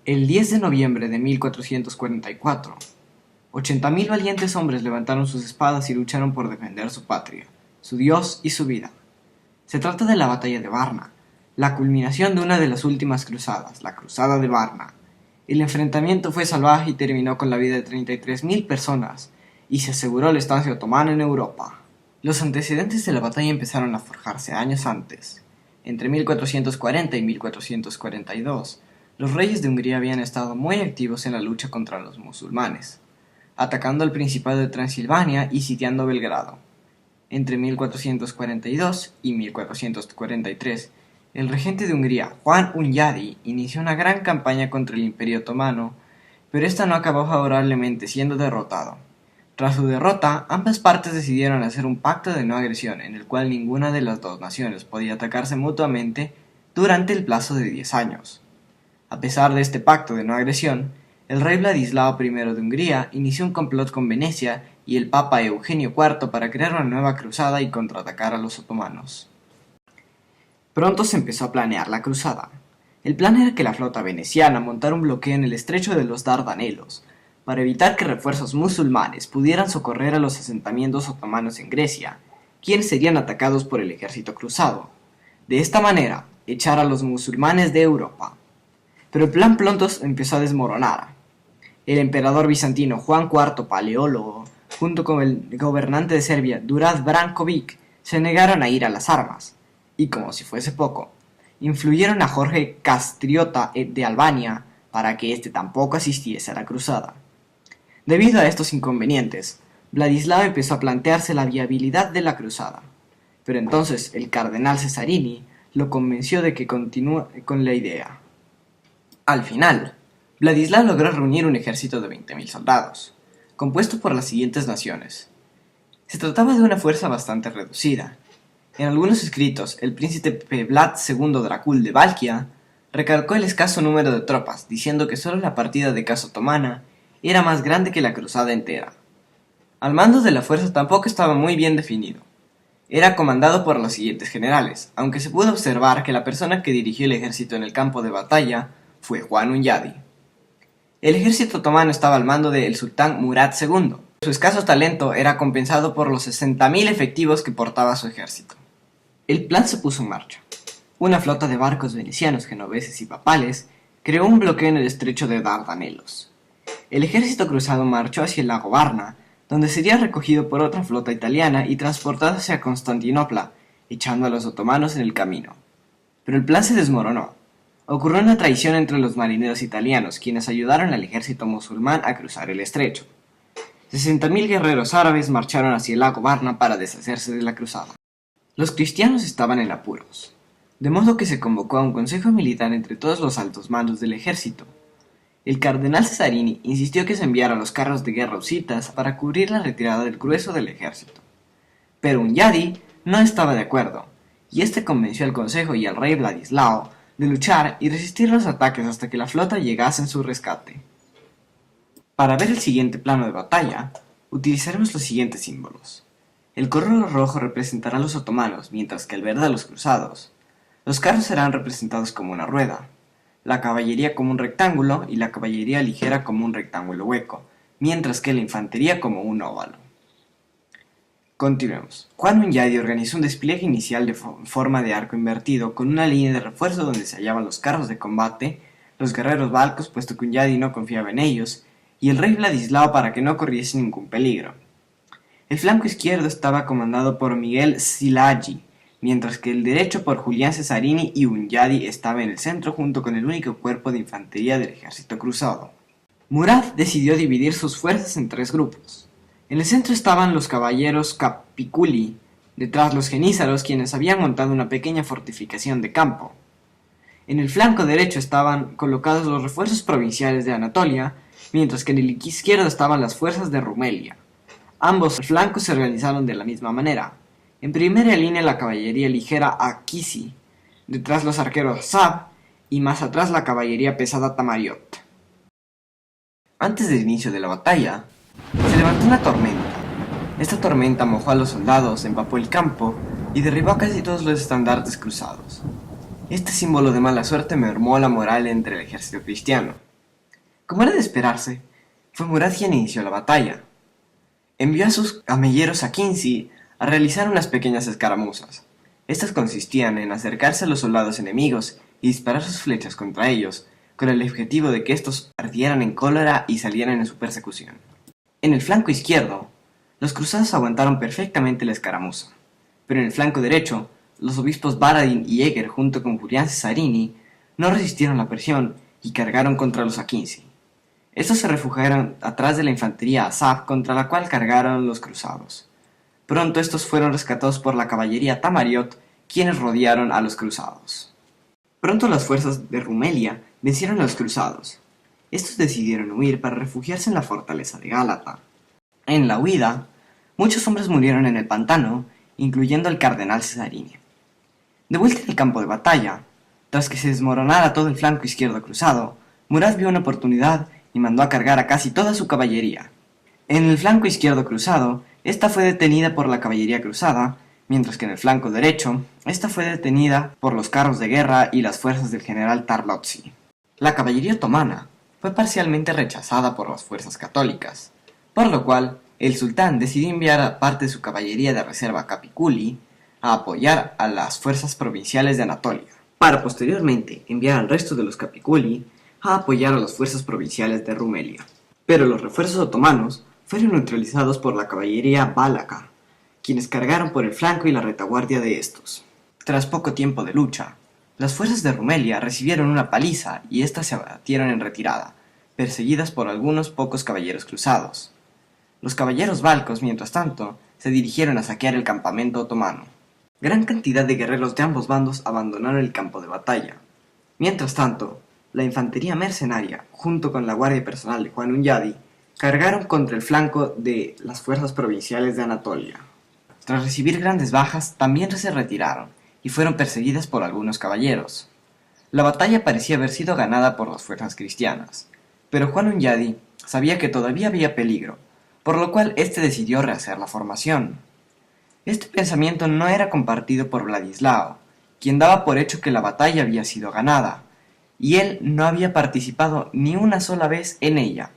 El 10 de noviembre de 1444, 80.000 valientes hombres levantaron sus espadas y lucharon por defender su patria, su Dios y su vida. Se trata de la batalla de Varna, la culminación de una de las últimas cruzadas, la Cruzada de Varna. El enfrentamiento fue salvaje y terminó con la vida de 33.000 personas, y se aseguró la estancia otomana en Europa. Los antecedentes de la batalla empezaron a forjarse años antes. Entre 1440 y 1442, los reyes de Hungría habían estado muy activos en la lucha contra los musulmanes, atacando al Principado de Transilvania y sitiando Belgrado. Entre 1442 y 1443, el regente de Hungría, Juan Hunyadi, inició una gran campaña contra el Imperio Otomano, pero esta no acabó favorablemente, siendo derrotado. Tras su derrota, ambas partes decidieron hacer un pacto de no agresión, en el cual ninguna de las dos naciones podía atacarse mutuamente durante el plazo de 10 años. A pesar de este pacto de no agresión, el rey Vladislao I de Hungría inició un complot con Venecia y el papa Eugenio IV para crear una nueva cruzada y contraatacar a los otomanos. Pronto se empezó a planear la cruzada. El plan era que la flota veneciana montara un bloqueo en el estrecho de los Dardanelos, para evitar que refuerzos musulmanes pudieran socorrer a los asentamientos otomanos en Grecia, quienes serían atacados por el ejército cruzado. De esta manera, echar a los musulmanes de Europa. Pero el plan pronto empezó a desmoronar. El emperador bizantino Juan IV Paleólogo, junto con el gobernante de Serbia Đurađ Branković, se negaron a ir a las armas, y como si fuese poco, influyeron a Jorge Castriota de Albania para que éste tampoco asistiese a la cruzada. Debido a estos inconvenientes, Vladislao empezó a plantearse la viabilidad de la cruzada, pero entonces el cardenal Cesarini lo convenció de que continúe con la idea. Al final, Vladislao logró reunir un ejército de 20.000 soldados, compuesto por las siguientes naciones. Se trataba de una fuerza bastante reducida. En algunos escritos, el príncipe Vlad II Dracul de Valquia recalcó el escaso número de tropas, diciendo que solo la partida de caza otomana era más grande que la cruzada entera. Al mando de la fuerza tampoco estaba muy bien definido. Era comandado por los siguientes generales, aunque se pudo observar que la persona que dirigió el ejército en el campo de batalla fue Juan Hunyadi. El ejército otomano estaba al mando del sultán Murad II. Su escaso talento era compensado por los 60.000 efectivos que portaba su ejército. El plan se puso en marcha. Una flota de barcos venecianos, genoveses y papales creó un bloqueo en el estrecho de Dardanelos. El ejército cruzado marchó hacia el lago Varna, donde sería recogido por otra flota italiana y transportado hacia Constantinopla, echando a los otomanos en el camino. Pero el plan se desmoronó. Ocurrió una traición entre los marineros italianos, quienes ayudaron al ejército musulmán a cruzar el estrecho. 60.000 guerreros árabes marcharon hacia el lago Varna para deshacerse de la cruzada. Los cristianos estaban en apuros, de modo que se convocó a un consejo militar entre todos los altos mandos del ejército. El cardenal Cesarini insistió que se enviara los carros de guerra husitas para cubrir la retirada del grueso del ejército. Pero Hunyadi no estaba de acuerdo, y este convenció al consejo y al rey Vladislao de luchar y resistir los ataques hasta que la flota llegase en su rescate. Para ver el siguiente plano de batalla, utilizaremos los siguientes símbolos. El color rojo representará a los otomanos, mientras que el verde a los cruzados. Los carros serán representados como una rueda, la caballería como un rectángulo y la caballería ligera como un rectángulo hueco, mientras que la infantería como un óvalo. Continuemos. Juan Hunyadi organizó un despliegue inicial de forma de arco invertido con una línea de refuerzo donde se hallaban los carros de combate, los guerreros valcos, puesto que Hunyadi no confiaba en ellos, y el rey Vladislao para que no corriese ningún peligro. El flanco izquierdo estaba comandado por Miguel Szilágyi, mientras que el derecho por Julián Cesarini, y Hunyadi estaba en el centro junto con el único cuerpo de infantería del ejército cruzado. Murad decidió dividir sus fuerzas en 3 grupos. En el centro estaban los caballeros Capiculi, detrás los genízaros, quienes habían montado una pequeña fortificación de campo. En el flanco derecho estaban colocados los refuerzos provinciales de Anatolia, mientras que en el izquierdo estaban las fuerzas de Rumelia. Ambos flancos se organizaron de la misma manera. En primera línea la caballería ligera Akisi, detrás los arqueros Sab y más atrás la caballería pesada Tamariot. Antes del inicio de la batalla, se levantó una tormenta. Esta tormenta mojó a los soldados, empapó el campo y derribó a casi todos los estandartes cruzados. Este símbolo de mala suerte mermó la moral entre el ejército cristiano. Como era de esperarse, fue Murad quien inició la batalla. Envió a sus camelleros a Quincy a realizar unas pequeñas escaramuzas. Estas consistían en acercarse a los soldados enemigos y disparar sus flechas contra ellos, con el objetivo de que estos ardieran en cólera y salieran en su persecución. En el flanco izquierdo, los cruzados aguantaron perfectamente la escaramuza, pero en el flanco derecho, los obispos Baradin y Eger junto con Julián Cesarini no resistieron la presión y cargaron contra los Aquinci. Estos se refugiaron atrás de la infantería Azov contra la cual cargaron los cruzados. Pronto estos fueron rescatados por la caballería Tamariot, quienes rodearon a los cruzados. Pronto las fuerzas de Rumelia vencieron a los cruzados. Estos decidieron huir para refugiarse en la fortaleza de Gálata. En la huida, muchos hombres murieron en el pantano, incluyendo al cardenal Cesarini. De vuelta en el campo de batalla, tras que se desmoronara todo el flanco izquierdo cruzado, Murad vio una oportunidad y mandó a cargar a casi toda su caballería. En el flanco izquierdo cruzado, esta fue detenida por la caballería cruzada, mientras que en el flanco derecho, esta fue detenida por los carros de guerra y las fuerzas del general Tarlozzi. La caballería otomana fue parcialmente rechazada por las fuerzas católicas, por lo cual el sultán decidió enviar a parte de su caballería de reserva Capiculi a apoyar a las fuerzas provinciales de Anatolia, para posteriormente enviar al resto de los Capiculi a apoyar a las fuerzas provinciales de Rumelia. Pero los refuerzos otomanos fueron neutralizados por la caballería Valaca, quienes cargaron por el flanco y la retaguardia de estos. Tras poco tiempo de lucha, las fuerzas de Rumelia recibieron una paliza y éstas se abatieron en retirada, perseguidas por algunos pocos caballeros cruzados. Los caballeros valcos, mientras tanto, se dirigieron a saquear el campamento otomano. Gran cantidad de guerreros de ambos bandos abandonaron el campo de batalla. Mientras tanto, la infantería mercenaria, junto con la guardia personal de Juan Hunyadi, cargaron contra el flanco de las fuerzas provinciales de Anatolia. Tras recibir grandes bajas, también se retiraron y fueron perseguidas por algunos caballeros. La batalla parecía haber sido ganada por las fuerzas cristianas, pero Juan Hunyadi sabía que todavía había peligro, por lo cual éste decidió rehacer la formación. Este pensamiento no era compartido por Vladislao, quien daba por hecho que la batalla había sido ganada, y él no había participado ni una sola vez en ella,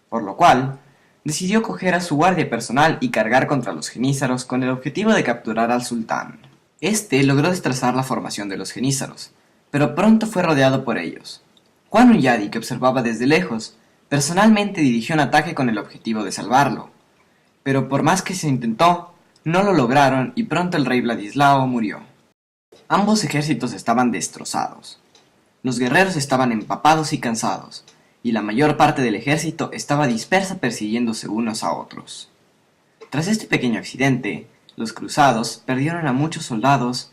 por lo cual decidió coger a su guardia personal y cargar contra los genízaros con el objetivo de capturar al sultán. Este logró destrozar la formación de los genízaros, pero pronto fue rodeado por ellos. Juan Hunyadi, que observaba desde lejos, personalmente dirigió un ataque con el objetivo de salvarlo, pero por más que se intentó, no lo lograron y pronto el rey Vladislao murió. Ambos ejércitos estaban destrozados. Los guerreros estaban empapados y cansados, y la mayor parte del ejército estaba dispersa persiguiéndose unos a otros. Tras este pequeño accidente, los cruzados perdieron a muchos soldados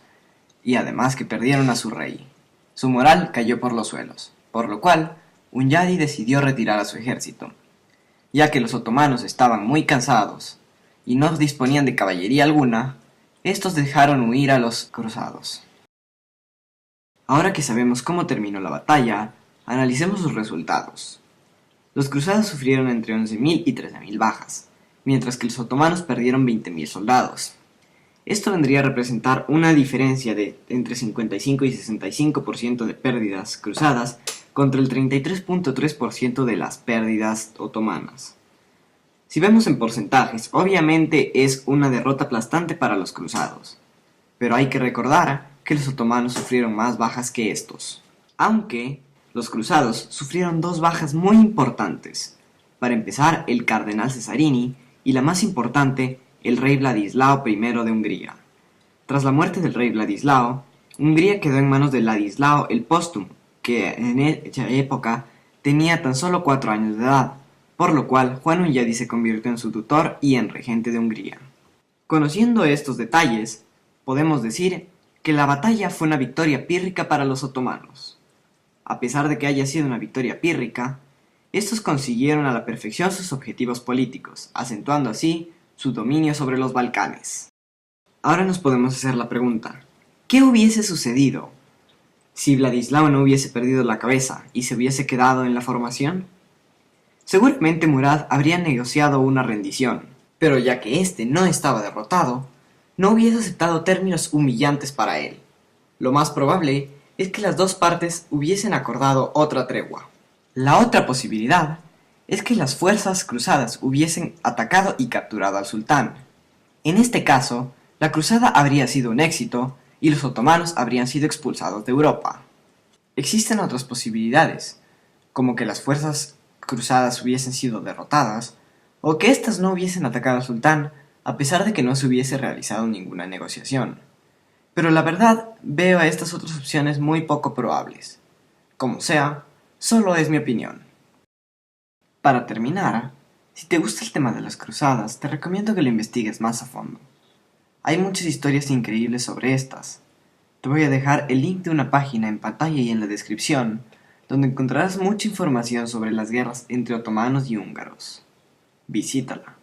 y además que perdieron a su rey. Su moral cayó por los suelos, por lo cual Hunyadi decidió retirar a su ejército, ya que los otomanos estaban muy cansados y no disponían de caballería alguna. Estos dejaron huir a los cruzados. Ahora que sabemos cómo terminó la batalla, analicemos sus resultados. Los cruzados sufrieron entre 11.000 y 13.000 bajas, mientras que los otomanos perdieron 20.000 soldados. Esto vendría a representar una diferencia de entre 55 y 65% de pérdidas cruzadas contra el 33.3% de las pérdidas otomanas. Si vemos en porcentajes, obviamente es una derrota aplastante para los cruzados, pero hay que recordar que los otomanos sufrieron más bajas que estos. Aunque los cruzados sufrieron dos bajas muy importantes. Para empezar, el cardenal Cesarini y la más importante, el rey Vladislao I de Hungría. Tras la muerte del rey Vladislao, Hungría quedó en manos de Ladislao el Póstumo, que en esa época tenía tan solo 4 años de edad, por lo cual Juan Hunyadi se convirtió en su tutor y en regente de Hungría. Conociendo estos detalles, podemos decir que la batalla fue una victoria pírrica para los otomanos. A pesar de que haya sido una victoria pírrica, estos consiguieron a la perfección sus objetivos políticos, acentuando así su dominio sobre los Balcanes. Ahora nos podemos hacer la pregunta, ¿qué hubiese sucedido si Vladislao no hubiese perdido la cabeza y se hubiese quedado en la formación? Seguramente Murad habría negociado una rendición, pero ya que éste no estaba derrotado, no hubiese aceptado términos humillantes para él. Lo más probable es que las dos partes hubiesen acordado otra tregua. La otra posibilidad es que las fuerzas cruzadas hubiesen atacado y capturado al sultán. En este caso, la cruzada habría sido un éxito y los otomanos habrían sido expulsados de Europa. Existen otras posibilidades, como que las fuerzas cruzadas hubiesen sido derrotadas, o que éstas no hubiesen atacado al sultán a pesar de que no se hubiese realizado ninguna negociación. Pero la verdad, veo a estas otras opciones muy poco probables. Como sea, solo es mi opinión. Para terminar, si te gusta el tema de las cruzadas, te recomiendo que lo investigues más a fondo. Hay muchas historias increíbles sobre estas. Te voy a dejar el link de una página en pantalla y en la descripción, donde encontrarás mucha información sobre las guerras entre otomanos y húngaros. Visítala.